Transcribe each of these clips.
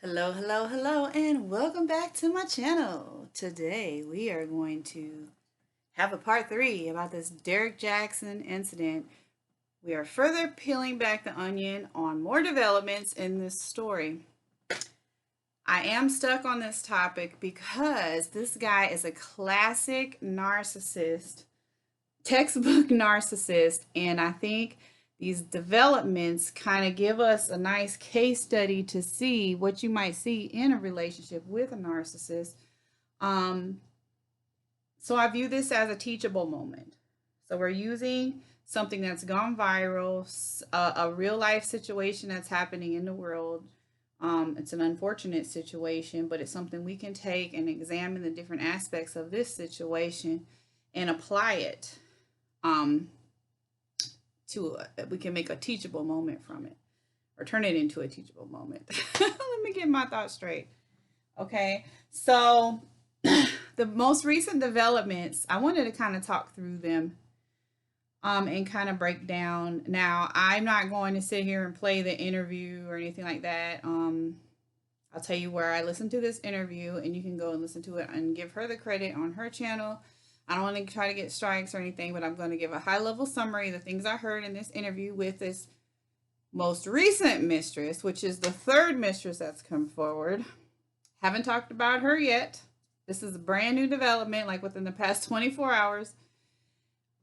Hello, hello, hello, and welcome back to my channel. Today we are going to have a part three about this Derrick Jaxn incident. We are further peeling back the onion on more developments in this story. I am stuck on this topic because this guy is a classic narcissist, textbook narcissist, and I think these developments kind of give us a nice case study to see what you might see in a relationship with a narcissist. Um, so I view this as a teachable moment. So we're using something that's gone viral, a real life situation that's happening in the world. It's an unfortunate situation, but it's something we can take and examine the different aspects of this situation and apply it um, we can make a teachable moment from it or turn it into a teachable moment. Let me get my thoughts straight. Okay. So the most recent developments, I wanted to kind of talk through them and kind of break down. Now, I'm not going to sit here and play the interview or anything like that. I'll tell you where I listened to this interview, and you can go and listen to it and give her the credit on her channel. I don't want to try to get strikes or anything, but I'm going to give a high level summary of the things I heard in this interview with this most recent mistress, which is the third mistress that's come forward. Haven't talked about her yet. This is a brand new development, like within the past 24 hours.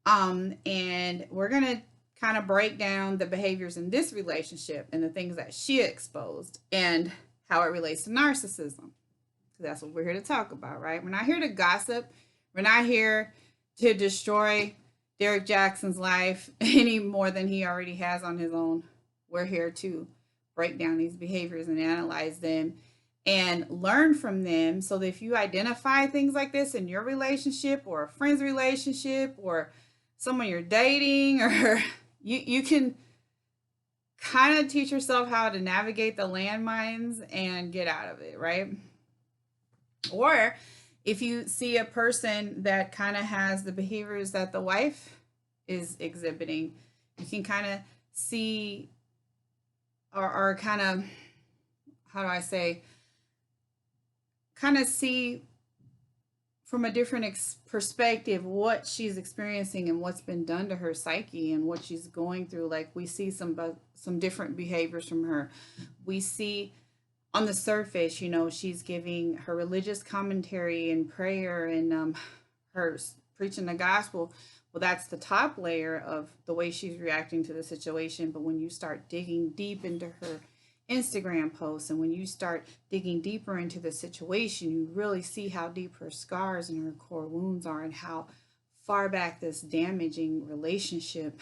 And we're going to kind of break down the behaviors in this relationship and the things that she exposed and how it relates to narcissism. That's what we're here to talk about, right? We're not here to gossip. We're not here to destroy Derrick Jaxn's life any more than he already has on his own. We're here to break down these behaviors and analyze them and learn from them so that if you identify things like this in your relationship or a friend's relationship or someone you're dating, or you can kind of teach yourself how to navigate the landmines and get out of it, right? Or if you see a person that kind of has the behaviors that the wife is exhibiting, you can kind of see or kind of, how do I say, kind of see from a different perspective what she's experiencing and what's been done to her psyche and what she's going through. Like we see some different behaviors from her. We see on the surface, she's giving her religious commentary and prayer and her preaching the gospel. Well, that's the top layer of the way she's reacting to the situation. But when you start digging deep into her Instagram posts and when you start digging deeper into the situation, you really see how deep her scars and her core wounds are and how far back this damaging relationship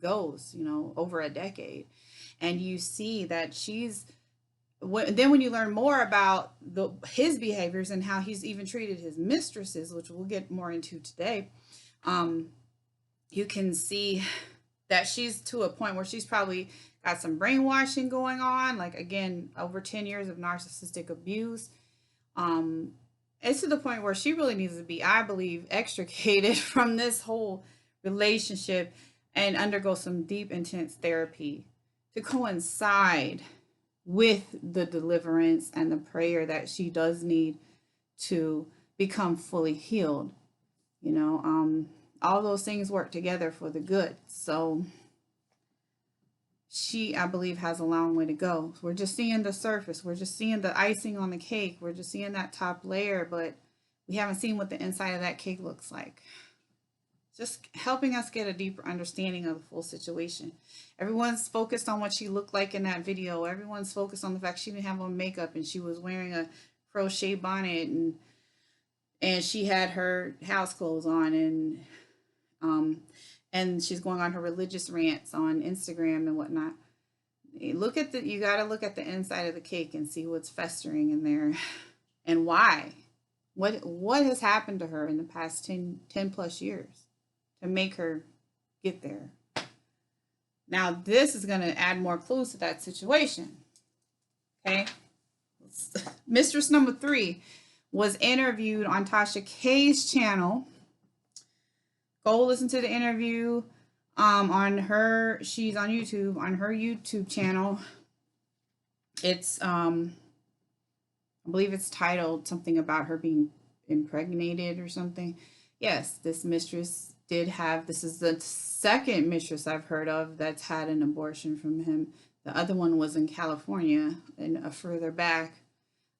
goes, over a decade. And you see that then when you learn more about his behaviors and how he's even treated his mistresses, which we'll get more into today, you can see that she's to a point where she's probably got some brainwashing going on, like again, over 10 years of narcissistic abuse. It's to the point where she really needs to be, I believe, extricated from this whole relationship and undergo some deep, intense therapy to coincide with the deliverance and the prayer that she does need to become fully healed. All those things work together for the good. So she, I believe, has a long way to go. We're just seeing the surface. We're just seeing the icing on the cake. We're just seeing that top layer, but we haven't seen what the inside of that cake looks like. Just helping us get a deeper understanding of the full situation. Everyone's focused on what she looked like in that video. Everyone's focused on the fact she didn't have on makeup and she was wearing a crochet bonnet and she had her house clothes on and she's going on her religious rants on Instagram and whatnot. You got to look at the inside of the cake and see what's festering in there and why. What has happened to her in the past 10 plus years to make her get there? Now, this is going to add more clues to that situation. Okay. Mistress number 3 was interviewed on Tasha K's channel. Go listen to the interview she's on YouTube, on her YouTube channel. It's I believe it's titled something about her being impregnated or something. Yes, this mistress did have, this is the second mistress I've heard of that's had an abortion from him. The other one was in California and further back.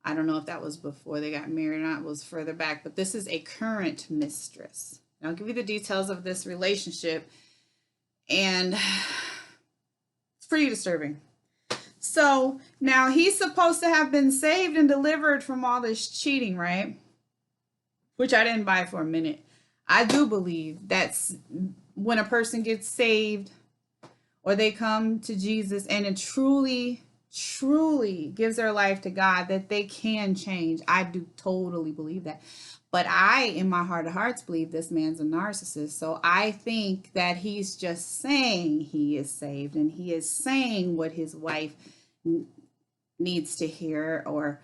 I don't know if that was before they got married or not, it was further back, but this is a current mistress. And I'll give you the details of this relationship, and it's pretty disturbing. So now he's supposed to have been saved and delivered from all this cheating, right? Which I didn't buy for a minute. I do believe that's when a person gets saved or they come to Jesus and it truly gives their life to God, that they can change. I do totally believe that. But I, in my heart of hearts, believe this man's a narcissist. So I think that he's just saying he is saved and he is saying what his wife needs to hear, or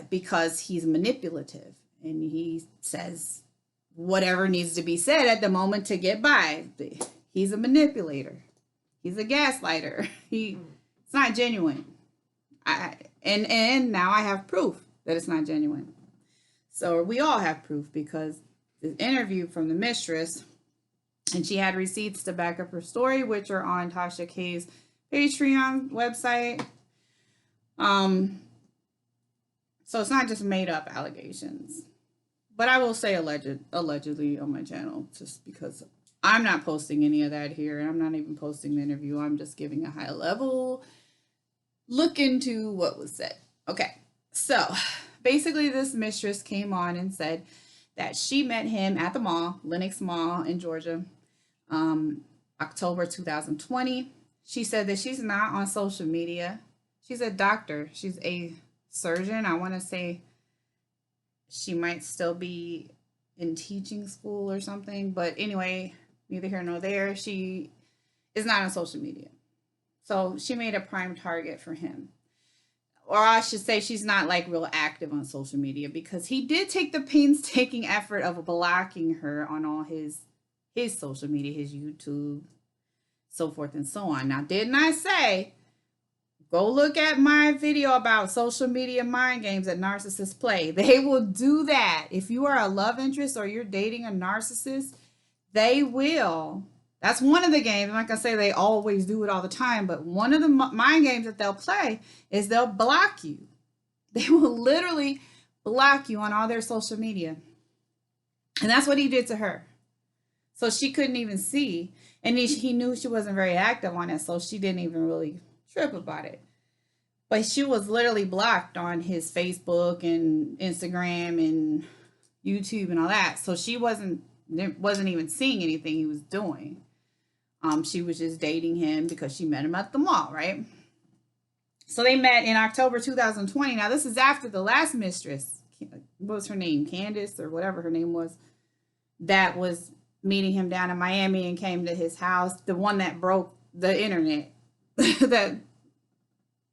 because he's manipulative and he says whatever needs to be said at the moment to get by. He's a manipulator. He's a gaslighter. It's not genuine. And now I have proof that it's not genuine. So we all have proof, because the interview from the mistress, and she had receipts to back up her story, which are on Tasha K's Patreon website. So it's not just made up allegations, but I will say allegedly on my channel, just because I'm not posting any of that here, and I'm not even posting the interview. I'm just giving a high level look into what was said. Okay, so basically this mistress came on and said that she met him at the mall, Lenox Mall in Georgia, October 2020. She said that she's not on social media. She's a doctor. She's a surgeon. I want to say she might still be in teaching school or something. But anyway, neither here nor there. She is not on social media. So she made a prime target for him. Or I should say she's not like real active on social media, because he did take the painstaking effort of blocking her on all his social media, his YouTube, so forth and so on. Now, didn't I say, go look at my video about social media mind games that narcissists play? They will do that. If you are a love interest or you're dating a narcissist, they will. That's one of the games. I'm not going to say they always do it all the time, but one of the mind games that they'll play is they'll block you. They will literally block you on all their social media. And that's what he did to her. So she couldn't even see. And he knew she wasn't very active on it, so she didn't even really trip about it. But she was literally blocked on his Facebook and Instagram and YouTube and all that. So she wasn't even seeing anything he was doing. She was just dating him because she met him at the mall, right? So they met in October 2020. Now, this is after the last mistress, what was her name? Candace or whatever her name was, that was meeting him down in Miami and came to his house. The one that broke the internet. The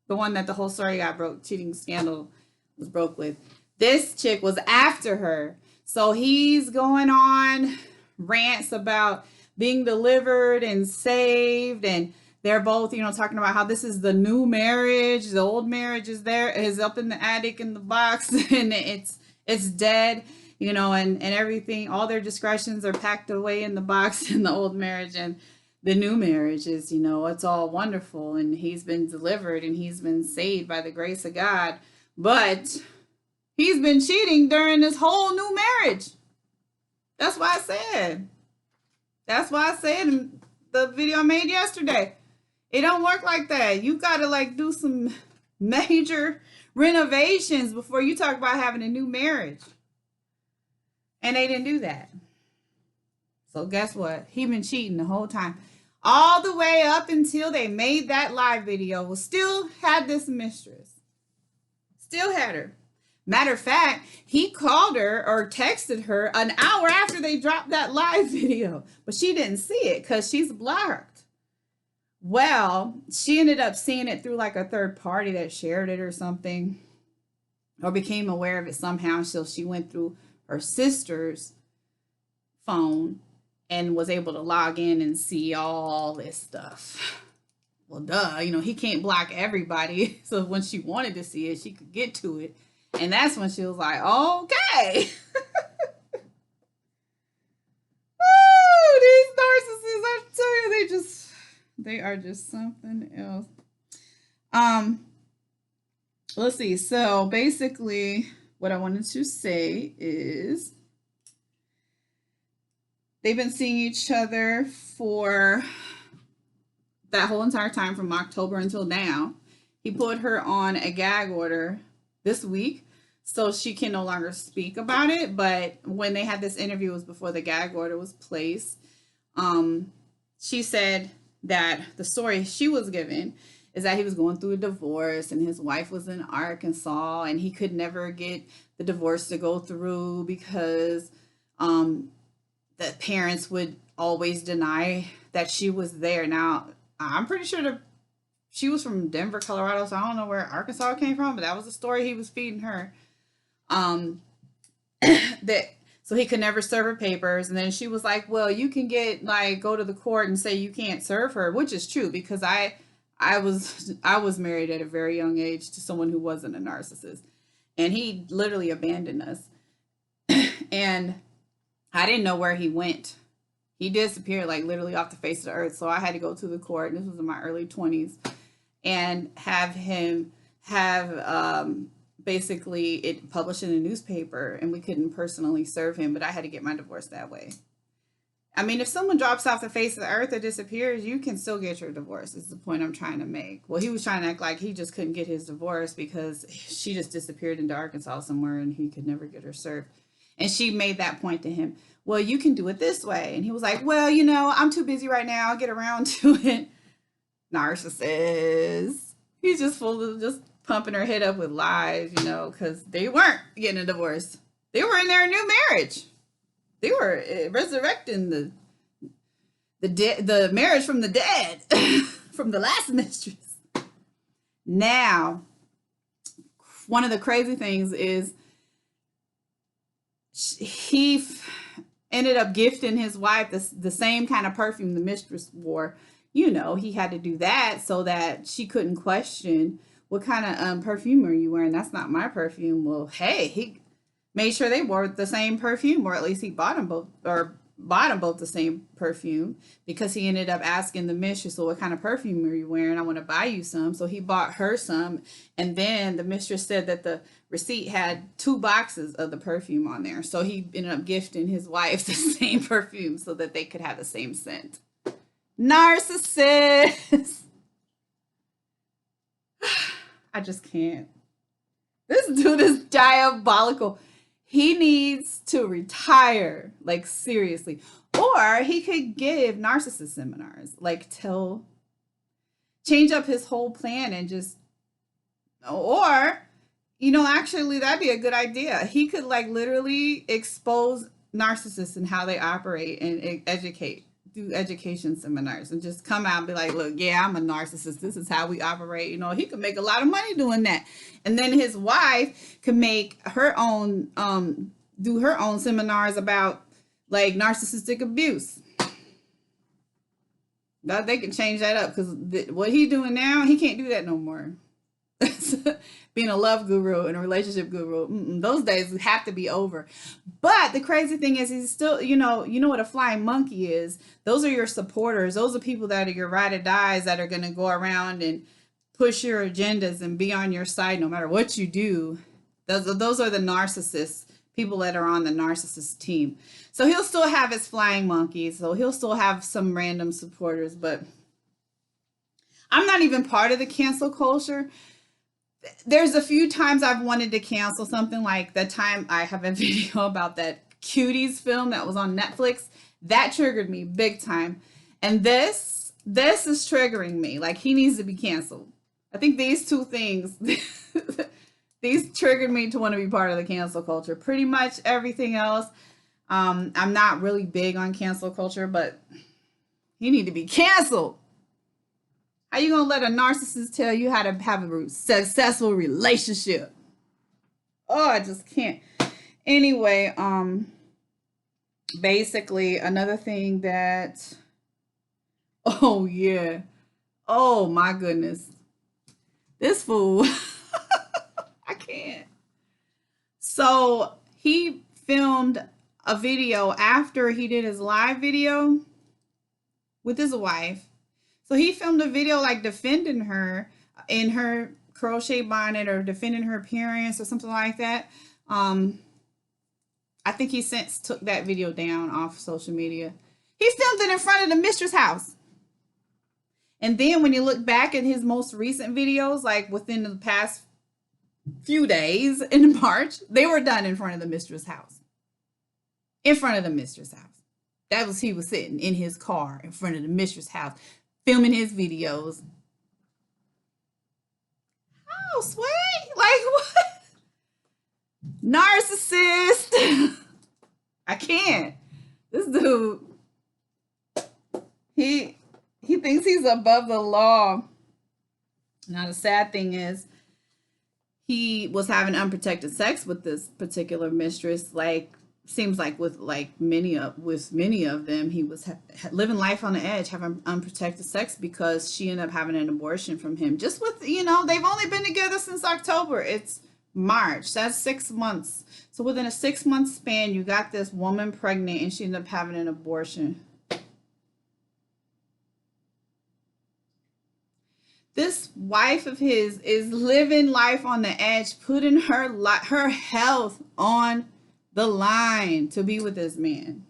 one that the whole story got broke, cheating scandal was broke with. This chick was after her. So he's going on rants about being delivered and saved, and they're both, talking about how this is the new marriage. The old marriage is up in the attic in the box, and it's dead, and everything. All their discretions are packed away in the box in the old marriage, and the new marriage is, it's all wonderful, and he's been delivered and he's been saved by the grace of God, but he's been cheating during this whole new marriage. That's why I said in the video I made yesterday, it don't work like that. You got to do some major renovations before you talk about having a new marriage. And they didn't do that. So guess what? He been cheating the whole time. All the way up until they made that live video. Still had this mistress. Still had her. Matter of fact, he called her or texted her an hour after they dropped that live video. But she didn't see it because she's blocked. Well, she ended up seeing it through a third party that shared it or something. Or became aware of it somehow. So she went through her sister's phone and was able to log in and see all this stuff. Well, duh, he can't block everybody. So when she wanted to see it, she could get to it. And that's when she was like, okay. Oh, these narcissists, I tell you, they are just something else. Um, let's see. So basically, what I wanted to say is they've been seeing each other for that whole entire time from October until now. He put her on a gag order this week so she can no longer speak about it. But when they had this interview, it was before the gag order was placed. She said that the story she was given is that he was going through a divorce and his wife was in Arkansas and he could never get the divorce to go through because the parents would always deny that she was there. Now, I'm pretty sure she was from Denver, Colorado, so I don't know where Arkansas came from, but that was the story he was feeding her. That so he could never serve her papers, and then she was like, "Well, you can go to the court and say you can't serve her," which is true because I was married at a very young age to someone who wasn't a narcissist, and he literally abandoned us, and I didn't know where he went. He disappeared like literally off the face of the earth. So I had to go to the court. This was in my early 20s and have him have basically it published in a newspaper, and we couldn't personally serve him, but I had to get my divorce that way. I mean, if someone drops off the face of the earth or disappears, you can still get your divorce, is the point I'm trying to make. Well, he was trying to act like he just couldn't get his divorce because she just disappeared into Arkansas somewhere and he could never get her served. And she made that point to him. Well, you can do it this way. And he was like, well, I'm too busy right now. I'll get around to it. Narcissist. He's just full of just pumping her head up with lies, because they weren't getting a divorce. They were in their new marriage. They were resurrecting the marriage from the dead, from the last mistress. Now, one of the crazy things is he ended up gifting his wife the same kind of perfume the mistress wore. He had to do that so that she couldn't question what kind of perfume are you wearing? That's not my perfume. Well, hey, he made sure they wore the same perfume, or at least he bought them both the same perfume, because he ended up asking the mistress, so what kind of perfume are you wearing? I want to buy you some. So he bought her some, and then the mistress said that the receipt had 2 boxes of the perfume on there. So he ended up gifting his wife the same perfume so that they could have the same scent. Narcissist. I just can't. This dude is diabolical. He needs to retire, like seriously. Or he could give narcissist seminars, like change up his whole plan and just, or, actually that'd be a good idea. He could like literally expose narcissists and how they operate and do education seminars and just come out and be like, look, yeah, I'm a narcissist. This is how we operate. He could make a lot of money doing that. And then his wife could make her own, do her own seminars about like narcissistic abuse. They can change that up because what he's doing now, he can't do that no more. Being a love guru and a relationship guru, those days have to be over. But the crazy thing is, he's still, you know what a flying monkey is. Those are your supporters. Those are people that are your ride or dies that are going to go around and push your agendas and be on your side no matter what you do. Those are the narcissists, people that are on the narcissist team. So he'll still have his flying monkeys. So he'll still have some random supporters. But I'm not even part of the cancel culture. There's a few times I've wanted to cancel something, like the time I have a video about that Cuties film that was on Netflix. That triggered me big time. And this is triggering me. Like, he needs to be canceled. I think these two things, these triggered me to want to be part of the cancel culture. Pretty much everything else, I'm not really big on cancel culture, but he need to be canceled. How you gonna let a narcissist tell you how to have a successful relationship? Oh, I just can't. Anyway, basically another thing that, oh yeah, oh my goodness, this fool, I can't. So he filmed a video after he did his live video with his wife. So he filmed a video like defending her in her crochet bonnet or defending her appearance or something like that. I think he since took that video down off social media. He filmed it in front of the Mistress house. And then when you look back at his most recent videos, like within the past few days in March, they were done in front of the Mistress house. In front of the Mistress house. That was, he was sitting in his car in front of the Mistress house, filming his videos. Oh, sweet. Like what? Narcissist. I can't. This dude, he thinks he's above the law. Now the sad thing is he was having unprotected sex with this particular mistress. Like, seems like with many of them, he was living life on the edge, having unprotected sex because she ended up having an abortion from him. Just with, you know, they've only been together since October. It's March. That's 6 months. So within a 6-month span, you got this woman pregnant and she ended up having an abortion. This wife of his is living life on the edge, putting her health on the line to be with this man.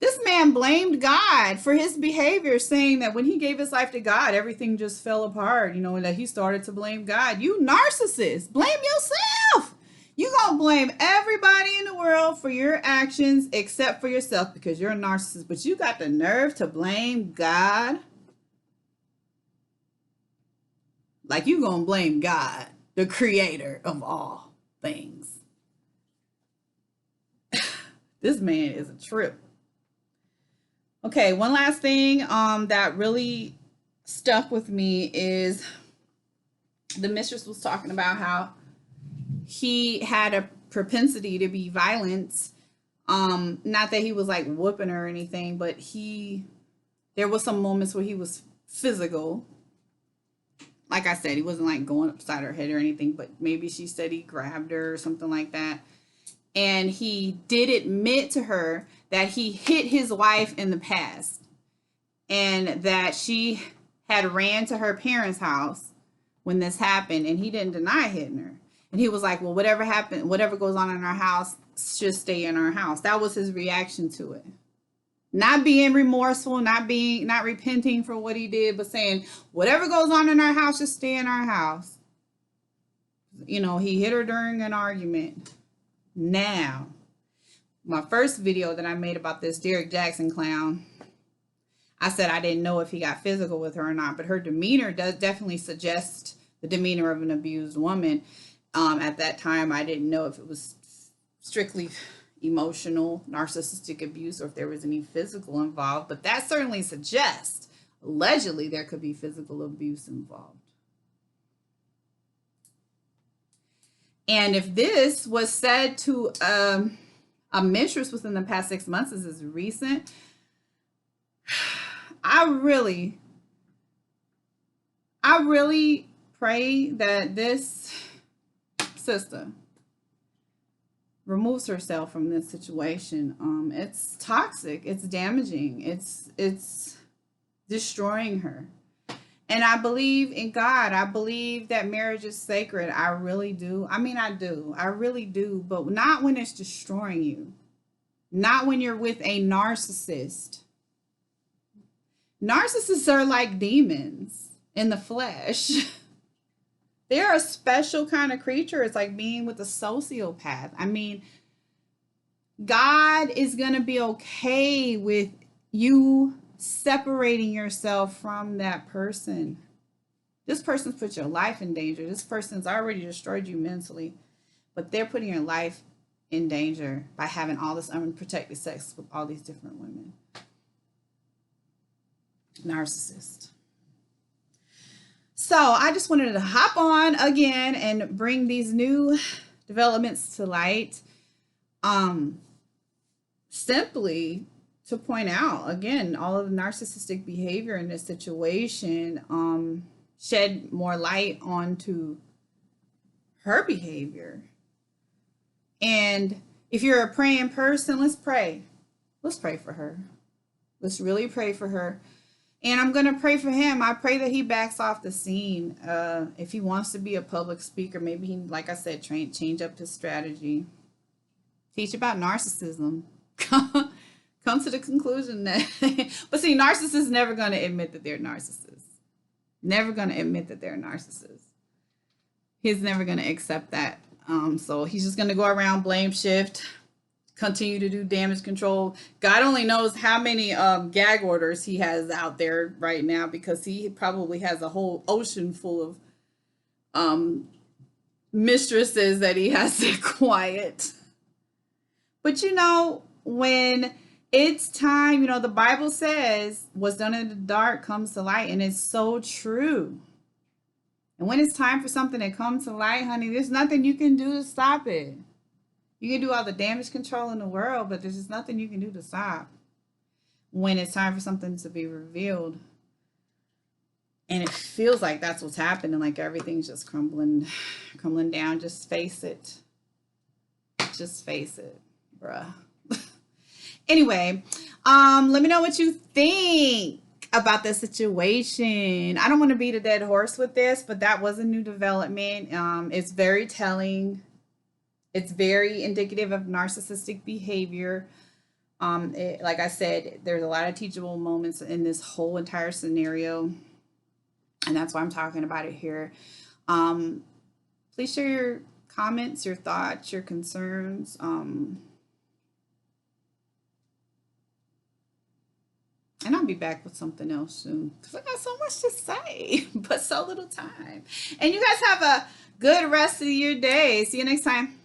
This man blamed God for his behavior, saying that when he gave his life to God, everything just fell apart, you know, and that he started to blame God. You narcissist, blame yourself. You gonna blame everybody in the world for your actions except for yourself because you're a narcissist, but you got the nerve to blame God. Like you gonna blame God, the creator of all things. This man is a trip. Okay, one last thing that really stuck with me is the mistress was talking about how he had a propensity to be violent. Not that he was like whooping her or anything, but there was some moments where he was physical. Like I said, he wasn't like going upside her head or anything, but maybe she said he grabbed her or something like that. And he did admit to her that he hit his wife in the past and that she had ran to her parents' house when this happened, and he didn't deny hitting her. And he was like, well, whatever happened, whatever goes on in our house should stay in our house. That was his reaction to it. Not being remorseful, not repenting for what he did, but saying whatever goes on in our house should stay in our house. You know, he hit her during an argument. Now, my first video that I made about this Derrick Jaxn clown, I said I didn't know if he got physical with her or not, but her demeanor does definitely suggest the demeanor of an abused woman. At that time, I didn't know if it was strictly emotional, narcissistic abuse, or if there was any physical involved, but that certainly suggests, allegedly, there could be physical abuse involved. And if this was said to a mistress within the past 6 months, this is recent, I really pray that this sister removes herself from this situation. It's toxic, it's damaging, it's destroying her. And I believe in God. I believe that marriage is sacred. I really do. I mean, I do. I really do. But not when it's destroying you. Not when you're with a narcissist. Narcissists are like demons in the flesh. They're a special kind of creature. It's like being with a sociopath. I mean, God is going to be okay with you separating yourself from that person. This person's put your life in danger. This person's already destroyed you mentally, but they're putting your life in danger by having all this unprotected sex with all these different women. Narcissist. So I just wanted to hop on again and bring these new developments to light. Simply to point out, again, all of the narcissistic behavior in this situation, shed more light onto her behavior. And if you're a praying person, let's pray. Let's pray for her. Let's really pray for her. And I'm going to pray for him. I pray that he backs off the scene. If he wants to be a public speaker, maybe he, like I said, change up his strategy. Teach about narcissism. Come to the conclusion that, but see, narcissists never going to admit that they're narcissists. Never going to admit that they're narcissists. He's never going to accept that. So he's just going to go around, blame shift, continue to do damage control. God only knows how many gag orders he has out there right now, because he probably has a whole ocean full of mistresses that he has to quiet. But you know, when it's time, you know, the Bible says what's done in the dark comes to light, and it's so true. And when it's time for something to come to light, honey, there's nothing you can do to stop it. You can do all the damage control in the world, but there's just nothing you can do to stop when it's time for something to be revealed. And it feels like that's what's happening, like everything's just crumbling down. Just face it. Just face it, bruh. Anyway, let me know what you think about the situation. I don't want to beat a dead horse with this, but that was a new development. It's very telling. It's very indicative of narcissistic behavior. Like I said, there's a lot of teachable moments in this whole entire scenario, and that's why I'm talking about it here. Please share your comments, your thoughts, your concerns. And I'll be back with something else soon, because I got so much to say, but so little time. And you guys have a good rest of your day. See you next time.